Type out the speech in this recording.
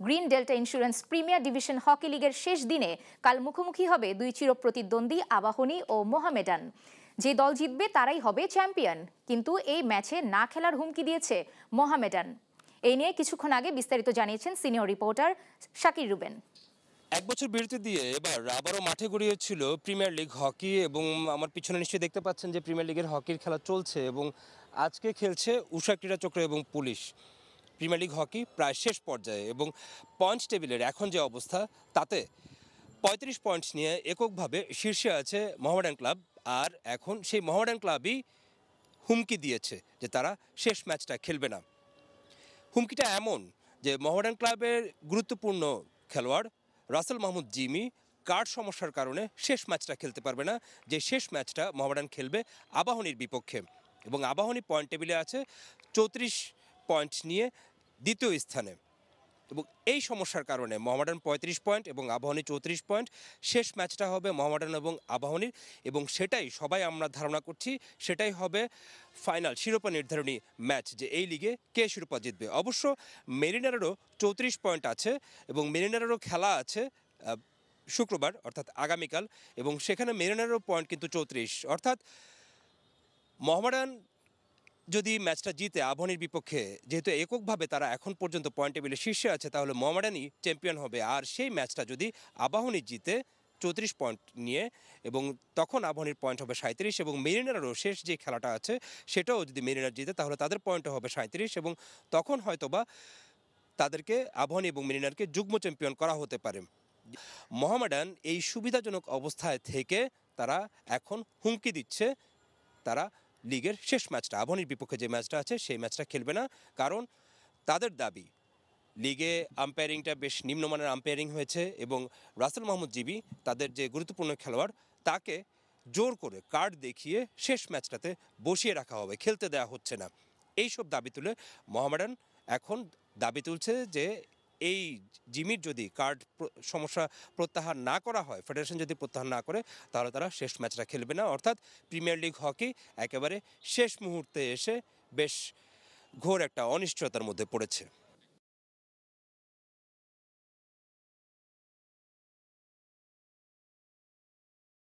Green delta insurance premier division hockey লিগের শেষ দিনে কাল মুখোমুখি হবে দুই চিরপ্রতিদ্বন্দ্বী আবাহনী ও মোহামেডান। যে দল জিতবে তারাই হবে চ্যাম্পিয়ন, কিন্তু এই ম্যাচে না খেলার হুমকি দিয়েছে মোহামেডান। এই নিয়ে কিছুক্ষণ আগে বিস্তারিত জানিয়েছেন সিনিয়র রিপোর্টার শাকির রুবেন। এক বছর বিরতি দিয়ে এবার আবারও মাঠে গড়িয়েছিল প্রিমিয়ার লিগ হকি, এবং আমার পিছনে নিশ্চয়ই দেখতে পাচ্ছেন যে প্রিমিয়ার লিগের হকির খেলা চলছে এবং আজকে খেলছে উষা ক্রীড়া চক্র এবং পুলিশ। প্রিমিয়ার লিগ হকি প্রায় শেষ পর্যায়ে এবং পয়েন্ট টেবিলের এখন যে অবস্থা তাতে ৩৫ পয়েন্ট নিয়ে এককভাবে শীর্ষে আছে মোহামেডান ক্লাব। আর এখন সেই মোহামেডান ক্লাবই হুমকি দিয়েছে যে তারা শেষ ম্যাচটা খেলবে না। হুমকিটা এমন যে মোহামেডান ক্লাবের গুরুত্বপূর্ণ খেলোয়াড় রাসেল মাহমুদ জিমি কার্ড সমস্যার কারণে শেষ ম্যাচটা খেলতে পারবে না, যে শেষ ম্যাচটা মোহামেডান খেলবে আবাহনীর বিপক্ষে। এবং আবাহনী পয়েন্ট টেবিলে আছে ৩৪ পয়েন্ট নিয়ে দ্বিতীয় স্থানে। এবং এই সমস্যার কারণে মোহামেডান ৩৫ পয়েন্ট এবং আবাহনী ৩৪ পয়েন্ট। শেষ ম্যাচটা হবে মোহামেডান এবং আবাহনীর, এবং সেটাই সবাই আমরা ধারণা করছি সেটাই হবে ফাইনাল শিরোপা নির্ধারণী ম্যাচ, যে এই লিগে কে শিরোপা জিতবে। অবশ্য মেরিনারেরও ৩৪ পয়েন্ট আছে এবং মেরিনারেরও খেলা আছে শুক্রবার অর্থাৎ আগামীকাল, এবং সেখানে মেরিনারেরও পয়েন্ট কিন্তু ৩৪। অর্থাৎ মোহামেডান যদি ম্যাচটা জিতে আবাহনীর বিপক্ষে, যেহেতু এককভাবে তারা এখন পর্যন্ত পয়েন্ট টেবিলে শীর্ষে আছে, তাহলে মোহামেডানই চ্যাম্পিয়ন হবে। আর সেই ম্যাচটা যদি আবাহনী জিতে ৩৪ পয়েন্ট নিয়ে, এবং তখন আবাহনীর পয়েন্ট হবে ৩৭, এবং মেরিনারও শেষ যে খেলাটা আছে সেটাও যদি মেরিনার জিতে তাহলে তাদের পয়েন্টও হবে ৩৭, এবং তখন হয়তোবা তাদেরকে আবাহনী এবং মেরিনারকে যুগ্ম চ্যাম্পিয়ন করা হতে পারে। মোহামেডান এই সুবিধাজনক অবস্থায় থেকে তারা এখন হুমকি দিচ্ছে তারা লিগের শেষ ম্যাচটা আবাহনীর বিপক্ষে যে ম্যাচটা আছে সেই ম্যাচটা খেলবে না। কারণ তাদের দাবি লিগে আম্পায়ারিংটা বেশ নিম্নমানের আম্পায়ারিং হয়েছে, এবং রাসেল মাহমুদ জিবি তাদের যে গুরুত্বপূর্ণ খেলোয়াড় তাকে জোর করে কার্ড দেখিয়ে শেষ ম্যাচটাতে বসিয়ে রাখা হবে, খেলতে দেওয়া হচ্ছে না। এইসব দাবি তুলে মোহামেডান এখন দাবি তুলছে যে এই জিমির যদি কার্ড সমস্যা প্রত্যাহার না করা হয়, ফেডারেশন যদি প্রত্যাহার না করে, তাহলে তারা শেষ ম্যাচটা খেলবে না। অর্থাৎ প্রিমিয়ার লিগ হকি একেবারে শেষ মুহূর্তে এসে বেশ ঘোর একটা অনিশ্চয়তার মধ্যে পড়েছে।